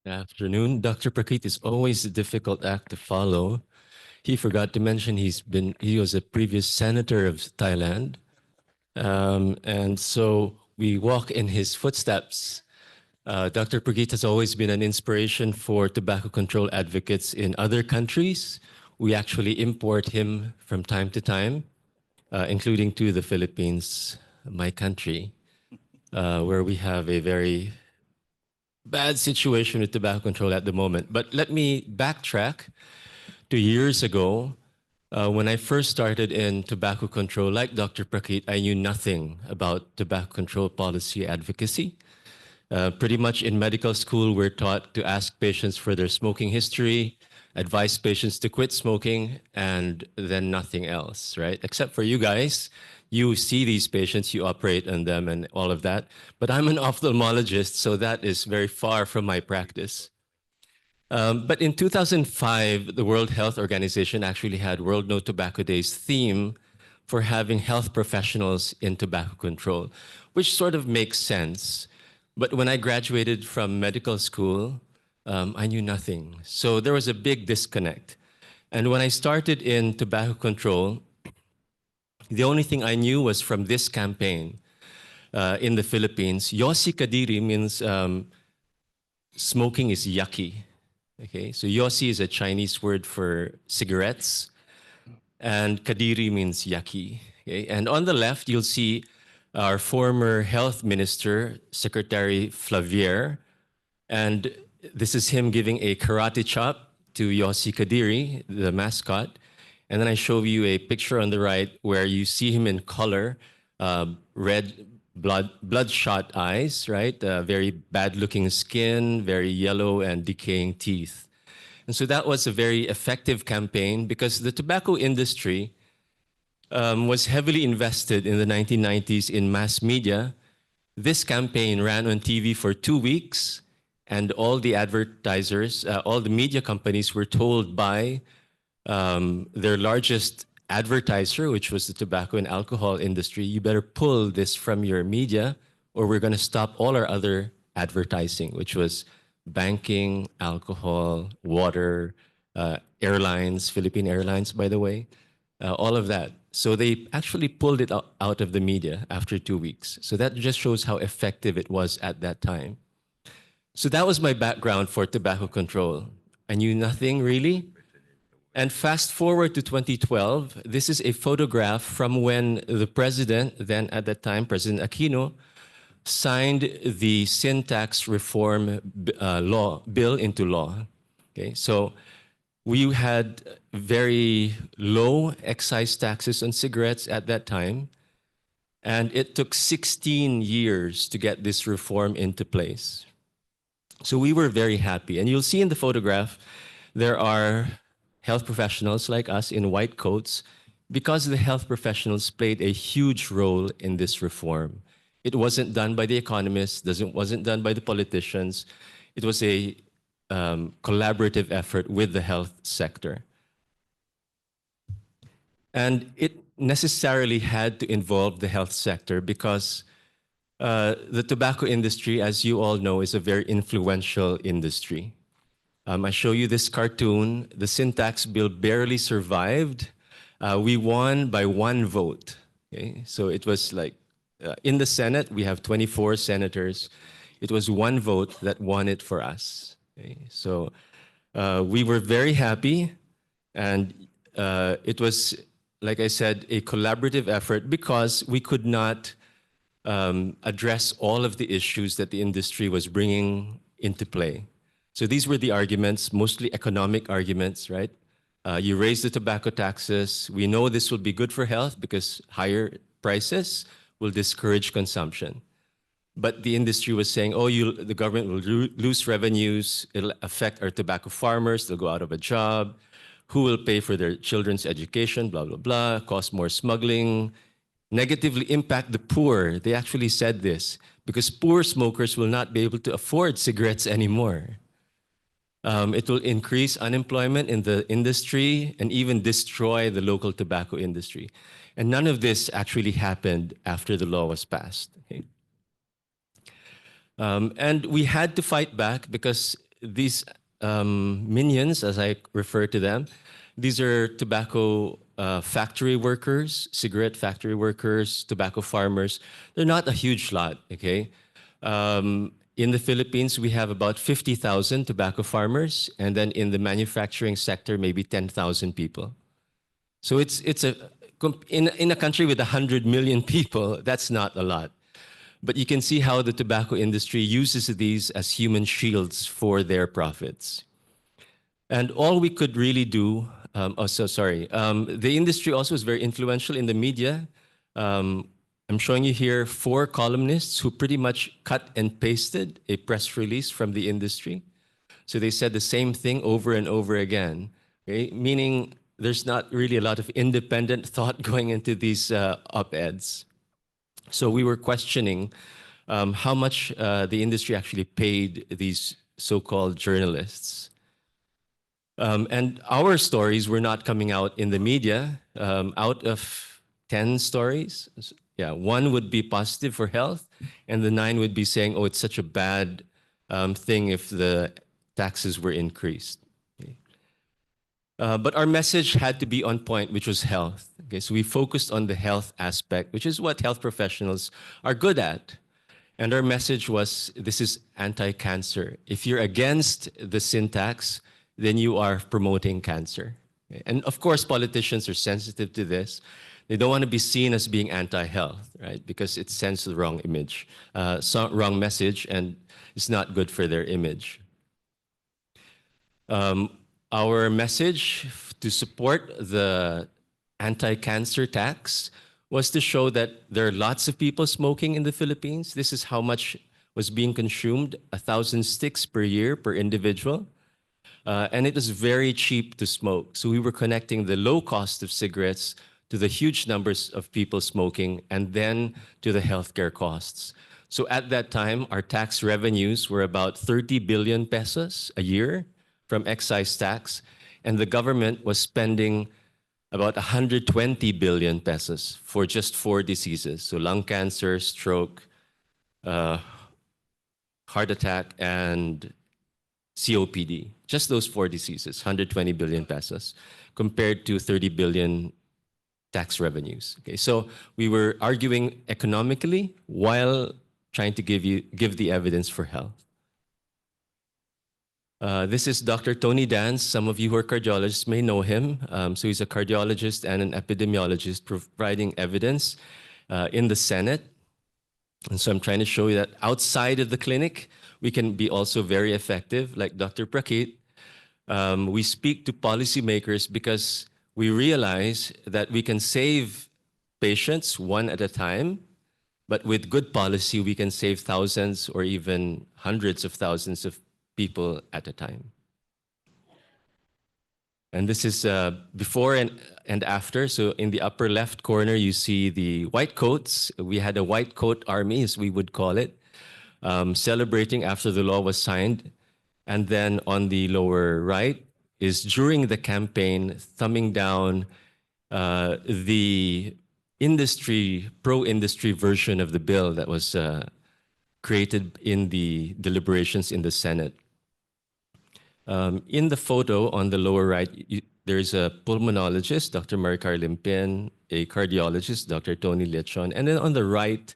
Afternoon. Dr. Prakrit is always a difficult act to follow. He forgot to mention he was a previous senator of Thailand. And so we walk in his footsteps. Dr. Prakrit has always been an inspiration for tobacco control advocates in other countries. We actually import him from time to time, including to the Philippines, my country, where we have a very bad situation with tobacco control at the moment. But let me backtrack to years ago. When I first started in tobacco control, like Dr. Prakrit, I knew nothing about tobacco control policy advocacy. Pretty much in medical school, we're taught to ask patients for their smoking history, advise patients to quit smoking, and then nothing else, right? Except for you guys. You see these patients, you operate on them and all of that. But I'm an ophthalmologist, so that is very far from my practice. But in 2005, the World Health Organization actually had World No Tobacco Day's theme for having health professionals in tobacco control, which sort of makes sense. But when I graduated from medical school, I knew nothing. So there was a big disconnect. And when I started in tobacco control, the only thing I knew was from this campaign in the Philippines. Yossi Kadiri means smoking is yucky. Okay, so Yossi is a Chinese word for cigarettes, and Kadiri means yucky. Okay? And on the left, you'll see our former health minister, Secretary Flavier, and this is him giving a karate chop to Yossi Kadiri, the mascot. And then I show you a picture on the right where you see him in color, red, bloodshot eyes, right? Very bad-looking skin, very yellow and decaying teeth. And so that was a very effective campaign because the tobacco industry was heavily invested in the 1990s in mass media. This campaign ran on TV for 2 weeks, and all the advertisers, all the media companies were told by their largest advertiser, which was the tobacco and alcohol industry, you better pull this from your media or we're going to stop all our other advertising, which was banking, alcohol, water, airlines, Philippine Airlines, by the way, all of that. So they actually pulled it out of the media after 2 weeks. So that just shows how effective it was at that time. So that was my background for tobacco control. I knew nothing really. And fast forward to 2012, this is a photograph from when the president, then at that time, President Aquino, signed the sin tax reform bill into law. Okay, so we had very low excise taxes on cigarettes at that time, and it took 16 years to get this reform into place. So we were very happy. And you'll see in the photograph, there are health professionals like us in white coats because the health professionals played a huge role in this reform. It wasn't done by the economists, wasn't done by the politicians. It was a collaborative effort with the health sector. And it necessarily had to involve the health sector because the tobacco industry, as you all know, is a very influential industry. I show you this cartoon. The sin tax bill barely survived. We won by 1 vote. Okay? So it was like, in the Senate, we have 24 senators. It was 1 vote that won it for us. Okay? So we were very happy. And it was, like I said, a collaborative effort because we could not address all of the issues that the industry was bringing into play. So these were the arguments, mostly economic arguments, right? You raise the tobacco taxes. We know this will be good for health because higher prices will discourage consumption. But the industry was saying, oh, the government will lose revenues. It'll affect our tobacco farmers. They'll go out of a job. Who will pay for their children's education, blah, blah, blah, cause more smuggling, negatively impact the poor. They actually said this because poor smokers will not be able to afford cigarettes anymore. It will increase unemployment in the industry and even destroy the local tobacco industry. And none of this actually happened after the law was passed. Okay? And we had to fight back because these minions, as I refer to them, these are tobacco factory workers, cigarette factory workers, tobacco farmers. They're not a huge lot, okay? In the Philippines, we have about 50,000 tobacco farmers, and then in the manufacturing sector, maybe 10,000 people. So it's a in a country with 100 million people, that's not a lot. But you can see how the tobacco industry uses these as human shields for their profits. And all we could really do, the industry also is very influential in the media. I'm showing you here 4 columnists who pretty much cut and pasted a press release from the industry. So they said the same thing over and over again, okay? Meaning there's not really a lot of independent thought going into these op-eds. So we were questioning how much the industry actually paid these so-called journalists. And our stories were not coming out in the media. Out of 10 stories, yeah, 1 would be positive for health, and the 9 would be saying, oh, it's such a bad thing if the taxes were increased. Okay. But our message had to be on point, which was health. Okay, so we focused on the health aspect, which is what health professionals are good at. And our message was, this is anti-cancer. If you're against the sin tax, then you are promoting cancer. Okay? And of course, politicians are sensitive to this. They don't want to be seen as being anti-health, right? Because it sends the wrong image, wrong message, and it's not good for their image. Our message to support the anti-cancer tax was to show that there are lots of people smoking in the Philippines. This is how much was being consumed, 1,000 sticks per year per individual. And it was very cheap to smoke. So we were connecting the low cost of cigarettes to the huge numbers of people smoking and then to the healthcare costs. So at that time, our tax revenues were about 30 billion pesos a year from excise tax, and the government was spending about 120 billion pesos for just 4 diseases. So lung cancer, stroke, heart attack, and COPD. Just those 4 diseases, 120 billion pesos, compared to 30 billion tax revenues. Okay, so we were arguing economically while trying to give the evidence for health. This is Dr. Tony Dance. Some of you who are cardiologists may know him. So he's a cardiologist and an epidemiologist providing evidence in the Senate. And so I'm trying to show you that outside of the clinic, we can be also very effective. Like Dr. Prakit, we speak to policymakers because we realize that we can save patients one at a time, but with good policy, we can save thousands or even hundreds of thousands of people at a time. And this is before and after. So in the upper left corner, you see the white coats. We had a white coat army, as we would call it, celebrating after the law was signed. And then on the lower right is during the campaign, thumbing down the industry, pro-industry version of the bill that was created in the deliberations in the Senate. In the photo on the lower right, there's a pulmonologist, Dr. Maricar Limpin, a cardiologist, Dr. Tony Lechon, and then on the right,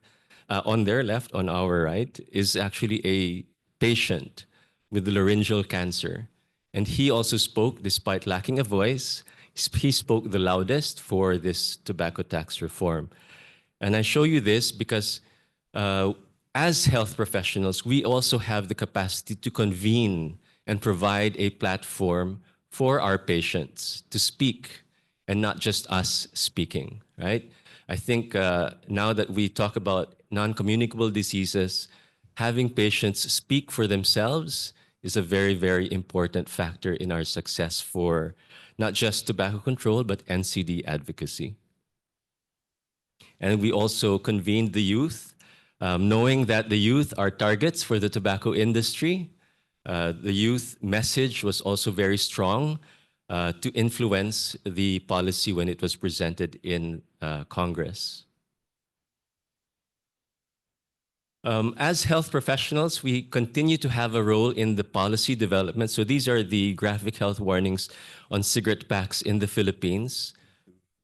on their left, on our right, is actually a patient with laryngeal cancer. And he also spoke, despite lacking a voice, he spoke the loudest for this tobacco tax reform. And I show you this because as health professionals, we also have the capacity to convene and provide a platform for our patients to speak and not just us speaking, right? I think now that we talk about non-communicable diseases, having patients speak for themselves is a very, very important factor in our success for not just tobacco control, but NCD advocacy. And we also convened the youth, knowing that the youth are targets for the tobacco industry. The youth message was also very strong to influence the policy when it was presented in Congress. As health professionals, we continue to have a role in the policy development. So these are the graphic health warnings on cigarette packs in the Philippines.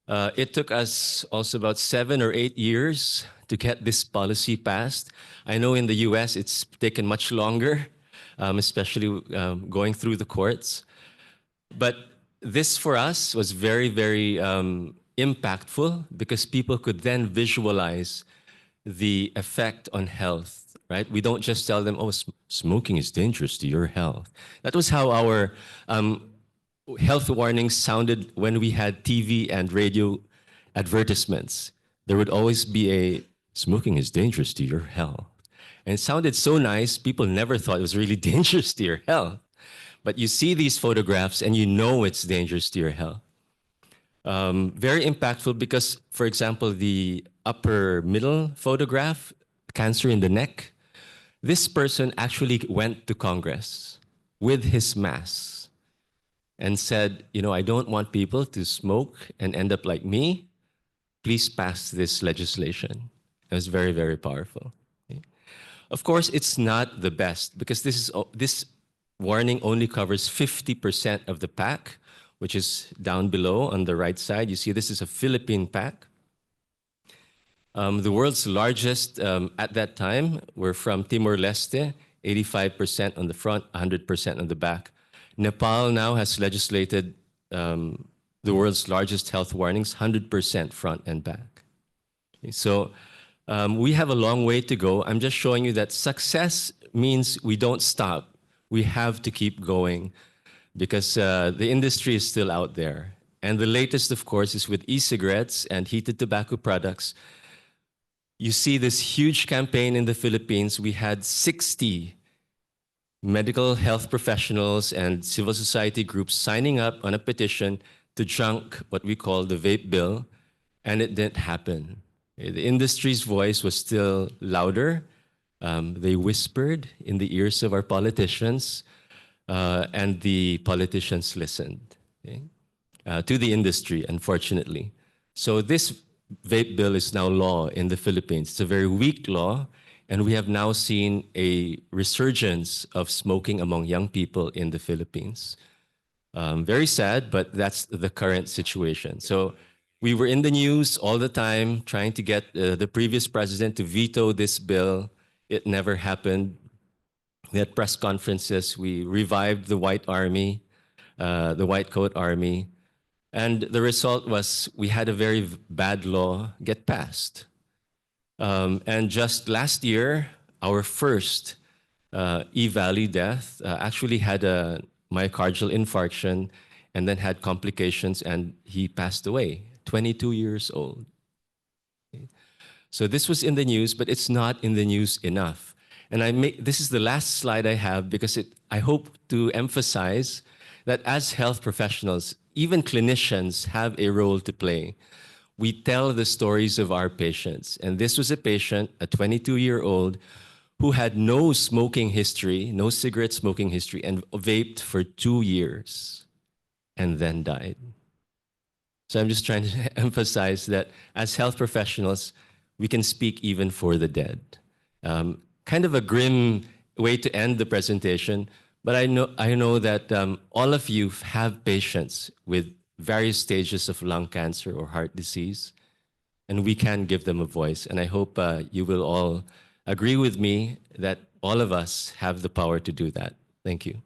It took us also about 7 or 8 years to get this policy passed. I know in the US it's taken much longer, especially going through the courts. But this for us was very, very impactful because people could then visualize the effect on health, right? We don't just tell them, oh, smoking is dangerous to your health. That was how our health warnings sounded when we had TV and radio advertisements. There would always be a smoking is dangerous to your health. And it sounded so nice, people never thought it was really dangerous to your health. But you see these photographs and you know it's dangerous to your health. Very impactful because, for example, the upper middle photograph, cancer in the neck, this person actually went to Congress with his mask and said, you know, I don't want people to smoke and end up like me. Please pass this legislation. It was very, very powerful. Okay. Of course, it's not the best because this warning only covers 50% of the pack, which is down below on the right side. You see this is a Philippine pack. The world's largest at that time were from Timor-Leste, 85% on the front, 100% on the back. Nepal now has legislated the world's largest health warnings, 100% front and back. Okay, so we have a long way to go. I'm just showing you that success means we don't stop. We have to keep going because the industry is still out there. And the latest, of course, is with e-cigarettes and heated tobacco products. You see this huge campaign in the Philippines. We had 60 medical health professionals and civil society groups signing up on a petition to junk what we call the vape bill, and it didn't happen. The industry's voice was still louder. They whispered in the ears of our politicians, and the politicians listened, okay, to the industry, unfortunately. So this vape bill is now law in the Philippines. It's a very weak law, and we have now seen a resurgence of smoking among young people in the Philippines. Very sad, but that's the current situation. So we were in the news all the time trying to get the previous president to veto this bill. It never happened. We had press conferences. We revived the White Army, the White Coat Army. And the result was we had a very bad law get passed. And just last year, our first E-Valley death actually had a myocardial infarction and then had complications, and he passed away, 22 years old. Okay. So this was in the news, but it's not in the news enough. And this is the last slide I have because I hope to emphasize that as health professionals, even clinicians have a role to play. We tell the stories of our patients. And this was a patient, a 22-year-old, who had no smoking history, no cigarette smoking history, and vaped for 2 years and then died. So I'm just trying to emphasize that as health professionals, we can speak even for the dead. Kind of a grim way to end the presentation, but I know that all of you have patients with various stages of lung cancer or heart disease, and we can give them a voice. And I hope you will all agree with me that all of us have the power to do that. Thank you.